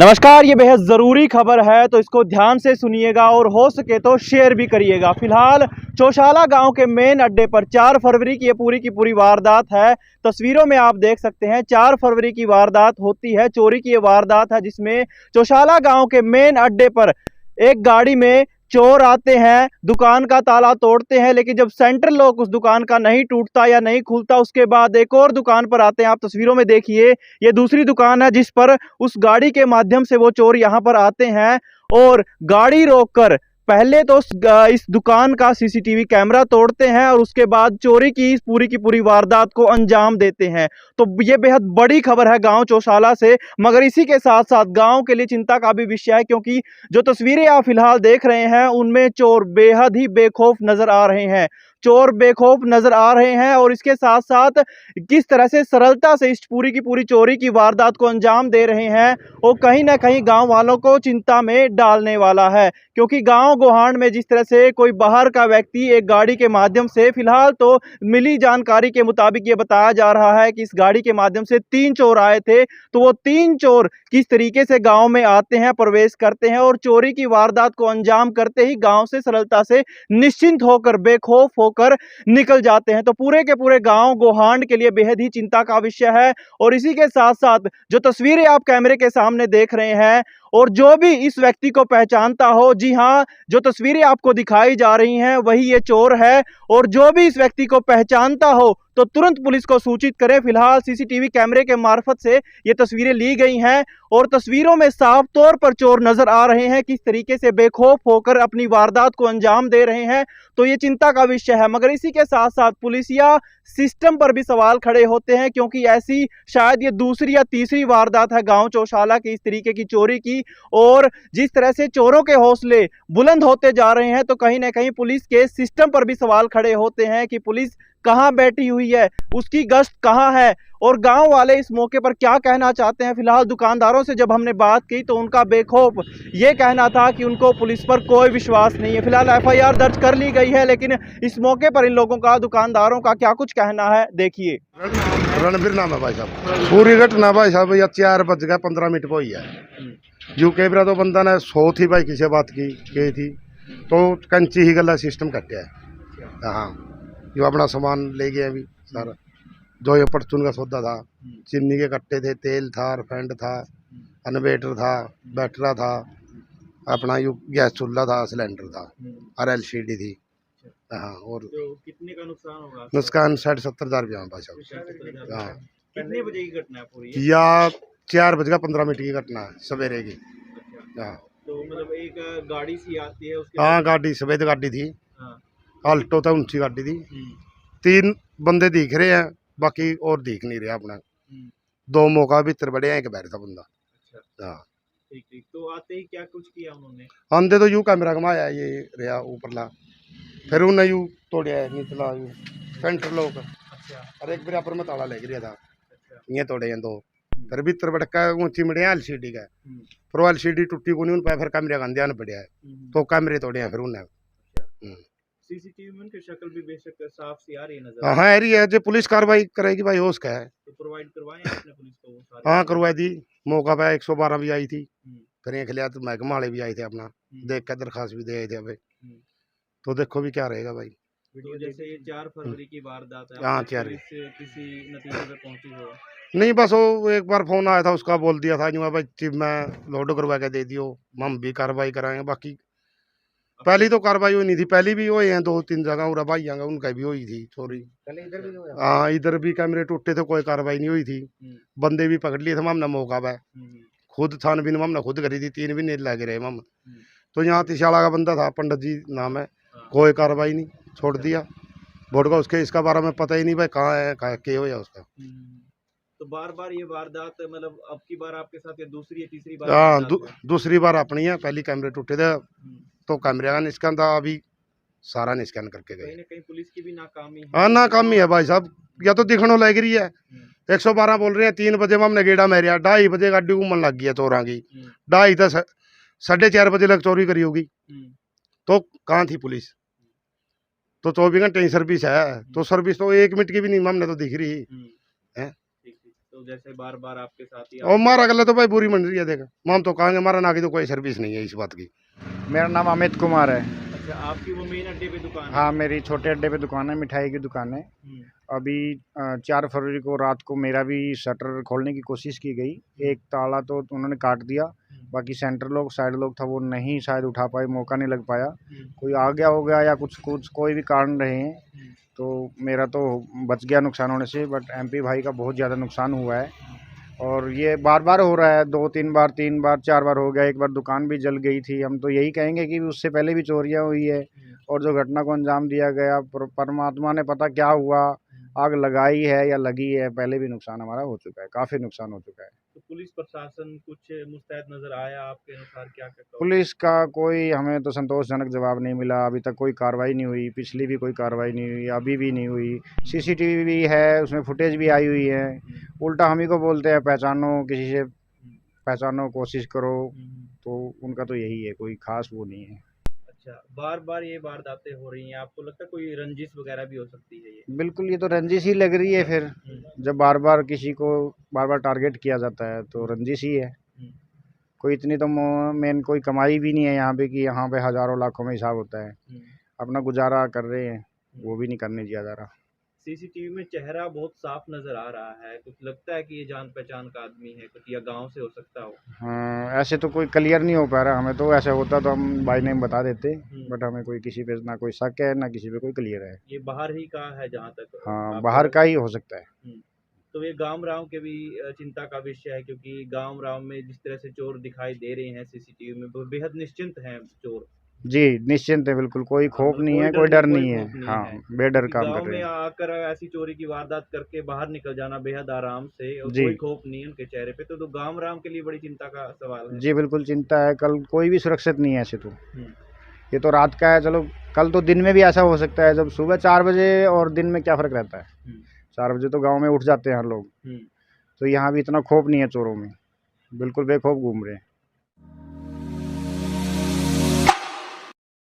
नमस्कार, ये बेहद ज़रूरी खबर है तो इसको ध्यान से सुनिएगा और हो सके तो शेयर भी करिएगा। फिलहाल चौशाला गांव के मेन अड्डे पर 4 फरवरी की ये की पूरी वारदात है। तस्वीरों में आप देख सकते हैं 4 फरवरी की वारदात होती है, चोरी की ये वारदात है जिसमें चौशाला गांव के मेन अड्डे पर एक गाड़ी में चोर आते हैं, दुकान का ताला तोड़ते हैं, लेकिन जब सेंट्रल लॉक उस दुकान का नहीं टूटता या नहीं खुलता, उसके बाद एक और दुकान पर आते हैं। आप तस्वीरों में देखिए, ये दूसरी दुकान है जिस पर उस गाड़ी के माध्यम से वो चोर यहाँ पर आते हैं और गाड़ी रोककर पहले तो इस दुकान का सीसीटीवी कैमरा तोड़ते हैं और उसके बाद चोरी की इस पूरी वारदात को अंजाम देते हैं। तो ये बेहद बड़ी खबर है गांव चौशाला से, मगर इसी के साथ साथ गांव के लिए चिंता का भी विषय है, क्योंकि जो तस्वीरें आप फिलहाल देख रहे हैं उनमें चोर बेहद ही बेखौफ नजर आ रहे हैं। चोर बेखौफ नजर आ रहे हैं और इसके साथ साथ किस तरह से सरलता से इस पूरी की पूरी चोरी की वारदात को अंजाम दे रहे हैं, वो कहीं ना कहीं गांव वालों को चिंता में डालने वाला है। क्योंकि गांव गोहांड में जिस तरह से कोई बाहर का व्यक्ति एक गाड़ी के माध्यम से, फिलहाल तो मिली जानकारी के मुताबिक ये बताया जा रहा है कि इस गाड़ी के माध्यम से 3 चोर आए थे, तो वो 3 चोर किस तरीके से गांव में आते हैं, प्रवेश करते हैं और चोरी की वारदात को अंजाम करते ही गांव से सरलता से निश्चिंत होकर, बेखौफ होकर निकल जाते हैं। तो पूरे के पूरे गांव गोहांड के लिए बेहद ही चिंता का विषय है। और इसी के साथ साथ जो तस्वीरें आप कैमरे के सामने देख रहे हैं, और जो भी इस व्यक्ति को पहचानता हो, जी हां, जो तस्वीरें आपको दिखाई जा रही हैं वही ये चोर है। और जो भी इस व्यक्ति को पहचानता हो तो तुरंत पुलिस को सूचित करें। फिलहाल सीसीटीवी कैमरे के मार्फत से ये तस्वीरें ली गई हैं और तस्वीरों में साफ तौर पर चोर नजर आ रहे हैं, किस तरीके से बेखौफ होकर अपनी वारदात को अंजाम दे रहे हैं। तो ये चिंता का विषय है। मगर इसी के साथ साथ पुलिसिया सिस्टम पर भी सवाल खड़े होते हैं, क्योंकि ऐसी शायद ये दूसरी या तीसरी वारदात है गांव चौशाला की इस तरीके की चोरी की। और जिस तरह से चोरों के हौसले बुलंद होते जा रहे हैं, तो कहीं ना कहीं पुलिस के सिस्टम पर भी सवाल खड़े होते हैं कि पुलिस कहां बैठी हुई है, उसकी गश्त कहां है और गांव वाले इस मौके पर क्या कहना चाहते हैं। फिलहाल दुकानदारों से जब हमने बात की तो उनका बेखौफ ये कहना था कि उनको पुलिस पर कोई विश्वास नहीं है। फिलहाल एफआईआर दर्ज कर ली गई है, लेकिन इस मौके पर इन लोगों का, दुकानदारों का क्या कुछ कहना है, देखिए। रणबीर नाम है भाई साहब। पूरी घटना भाई साहब या 4 बज गया 15 मिनट को ही है। जो कैमरा तो बंदा ने 100 थी भाई, किसी बात की गई थी तो कंची ही गला सिस्टम कटे है। हाँ, जो अपना सामान ले गए अभी सारा, जो ये परचून का सौदा था, चीनी के कट्टे थे, तेल था, रिफाइंड था, इन्वर्टर था, बैटरा था, अपना यू गैस चूल्हा था, सिलेंडर था और एलसीडी थी। हाँ, और तो कितने का नुकसान होगा? नुकसान 60-70 हज़ार रुपया भाई साहब। हाँ, कितने बजे की घटना है पूरी? या 4 बज 15 मिनट की घटना है सवेरे की। हाँ, तो मतलब एक गाड़ी सी आती है उसके हाँ, गाड़ी सफेद गाड़ी थी, हाँ। आल्टो था, ऊंची गाड़ी थी। 3 बंदे दिख रहे हैं, बाकी और दिख नहीं रहा अपना। 2 मौका भीतर बड़े हैं, एक बैर था बंदा। अच्छा, हाँ, ठीक ठीक। तो आते ही क्या कुछ किया उन्होंने? आंधे तो यू कैमरा घमाया, ये रहा ऊपरला, फिर उन्हें यू तोड़िया निचला यू सेंटर लोग, अच्छा और एक बराबर में ताला लग रहा था, अच्छा। ये तोड़े हैं 2। फिर भीतर बड़का ऊंची मड़े एलसीडी का, हम्म, फिर एलसीडी टूटी को नहीं, उन पर फिर कैमरे का ध्यान पड़ा है, तो कैमरे तोड़े हैं फिर उन्हें। सीसीटीवी में उनकी शक्ल भी बेशक साफ सी आ रही है नजर। हाँ, एरी है जो पुलिस कार्रवाई करेगी भाई, होश का है। तो प्रोवाइड करवाएं आपने पुलिस को वो सारे? हाँ, करवाई दी, मौका पे 112 भी आई थी, हम्म, फिर एक लिया तो महकमा वाले भी आए थे अपना, देख कर दरखास्त भी दे आए थे अभी। तो देखो भी क्या रहेगा भाई। तो जैसे ये 4 फरवरी की वारदात है, हाँ, आपने 4 पुलिस किसी नतीजे पे पहुंची हो? नहीं, बस वो एक बार फोन आया था, उसका बोल दिया था जो भाई चिप में लोड करवा के दे दियो, हम भी कार्रवाई कराएंगे। बाकी पहली तो कार्रवाई हुई नहीं थी, पहली भी हुई है 2-3 जगह, उरा भाई आएंगे उनका भी हुई थी चोरी। हाँ, इधर भी कैमरे टूटे थे, कोई कार्रवाई नहीं हुई थी। बंदे भी पकड़ लिए थे हमने मौका पे, खुद छानबीन हमने खुद करी थी, 3 भी नहीं लगे रहे हम। तो यहाँ तिशाला का बंदा था, पंडित जी नाम है, कोई कार्रवाई नहीं, छोड़ दिया वोट का। उसके इसका बारे में पता ही नहीं भाई कहाँ है, क्या हो या उसका। तो बार बार ये वारदात, मतलब अब की बार आपके साथ या दूसरी या तीसरी बार हाँ, वारदात है? दूसरी बार अपनी है, पहली कैमरे टूटे थे तो कैमरे का निस्कैन था, अभी सारा निस्कैन करके कहीं गए। ना कहीं पुलिस की भी नाकामी है। हाँ, नाकामी है भाई साहब, या तो दिखने लग रही है। 112 बोल रहे हैं, 3 बजे में हमने गेड़ा मेरिया, 2:30 बजे गाड़ी घूमन लग गई है चोरा की, 2:30 तो 4:30 बजे लग चोरी करी होगी, तो कहाँ थी पुलिस? तो 24 घंटे ही सर्विस है, तो सर्विस तो 1 मिनट की भी नहीं हमने तो दिख रही है। ठीक ठीक। तो तो जैसे बार बार आपके साथ ही और हमारा गले तो भाई बुरी मंड रही है, देख हम तो कहेंगे हमारा ना की तो कोई सर्विस नहीं है इस बात की। मेरा नाम अमित कुमार है। अच्छा, आपकी वो मेन अड्डे पे दुकान है? हाँ, मेरी छोटे अड्डे पे दुकान है, मिठाई की दुकान है। अभी 4 फरवरी को रात को मेरा भी शटर खोलने की कोशिश की गई। एक ताला तो उन्होंने काट दिया, बाकी सेंटर लोग साइड लोग था वो नहीं शायद उठा पाए, मौका नहीं लग पाया। कोई आ गया हो गया या कुछ कोई भी कारण रहे हैं, तो मेरा तो बच गया नुकसान होने से, बट एमपी भाई का बहुत ज़्यादा नुकसान हुआ है। और ये बार बार हो रहा है, 2-3 बार 3 बार 4 बार हो गया। एक बार दुकान भी जल गई थी। हम तो यही कहेंगे कि उससे पहले भी चोरियां हुई है और जो घटना को अंजाम दिया गया, परमात्मा ने पता क्या हुआ, आग लगाई है या लगी है, पहले भी नुकसान हमारा हो चुका है, काफ़ी नुकसान हो चुका है। तो पुलिस प्रशासन कुछ मुस्तैद नजर आया आपके अनुसार? क्या क्या कहोगे? पुलिस का कोई हमें तो संतोषजनक जवाब नहीं मिला, अभी तक कोई कार्रवाई नहीं हुई। पिछली भी कोई कार्रवाई नहीं हुई, अभी भी नहीं हुई। सीसीटीवी भी है, उसमें फुटेज भी आई हुई है। उल्टा हम ही को बोलते हैं पहचानो, किसी से पहचानो, कोशिश करो। तो उनका तो यही है, कोई खास वो नहीं है। अच्छा, बार बार ये वारदातें हो रही हैं, आपको लगता है कोई रंजिश वगैरह भी हो सकती है ये? बिल्कुल, ये तो रंजिश ही लग रही है फिर। जब बार बार किसी को बार बार टारगेट किया जाता है तो रंजिश ही है। कोई इतनी तो मेन कोई कमाई भी नहीं है यहाँ पे कि यहाँ पे हज़ारों लाखों में हिसाब होता है। अपना गुजारा कर रहे हैं, वो भी नहीं करने दिया जा रहा। सीसीटीवी में चेहरा बहुत साफ नजर आ रहा है, कुछ लगता है कि ये जान पहचान का आदमी है कुछ, या गांव से हो सकता हो? हाँ, ऐसे तो कोई क्लियर नहीं हो पा रहा हमें, तो ऐसे होता तो हम बाई नेम बता देते, बट हमें कोई किसी पे ना कोई शक है ना किसी पे कोई क्लियर है। ये बाहर ही का है जहाँ तक हाँ, आपको बाहर लग- का ही हो सकता है। तो ये गांव राव के भी चिंता का विषय है, क्योंकि गांव राव में जिस तरह से चोर दिखाई दे रहे हैं सीसीटीवी में, वो बेहद निश्चिंत हैं चोर। जी, निश्चिंत है, बिल्कुल कोई खौफ नहीं है, कोई डर नहीं है। हाँ, बेडर काम कर गांव रहे में हैं। आकर ऐसी चोरी की वारदात करके बाहर निकल जाना बेहद आराम से, और जी। कोई खौफ नहीं है उनके चेहरे पे, तो गांव राव के लिए बड़ी चिंता का सवाल है। जी, बिल्कुल चिंता है, कल कोई भी सुरक्षित नहीं है ऐसे तो। हम्म, ये तो रात का है, चलो कल तो दिन में भी ऐसा हो सकता है। जब सुबह 4 बजे और दिन में क्या फ़र्क रहता है? हम्म, 4 बजे तो गाँव में उठ जाते हैं लोग, हम्म। तो यहाँ भी इतना खौफ नहीं है चोरों में, बिल्कुल बेखौफ घूम रहे हैं।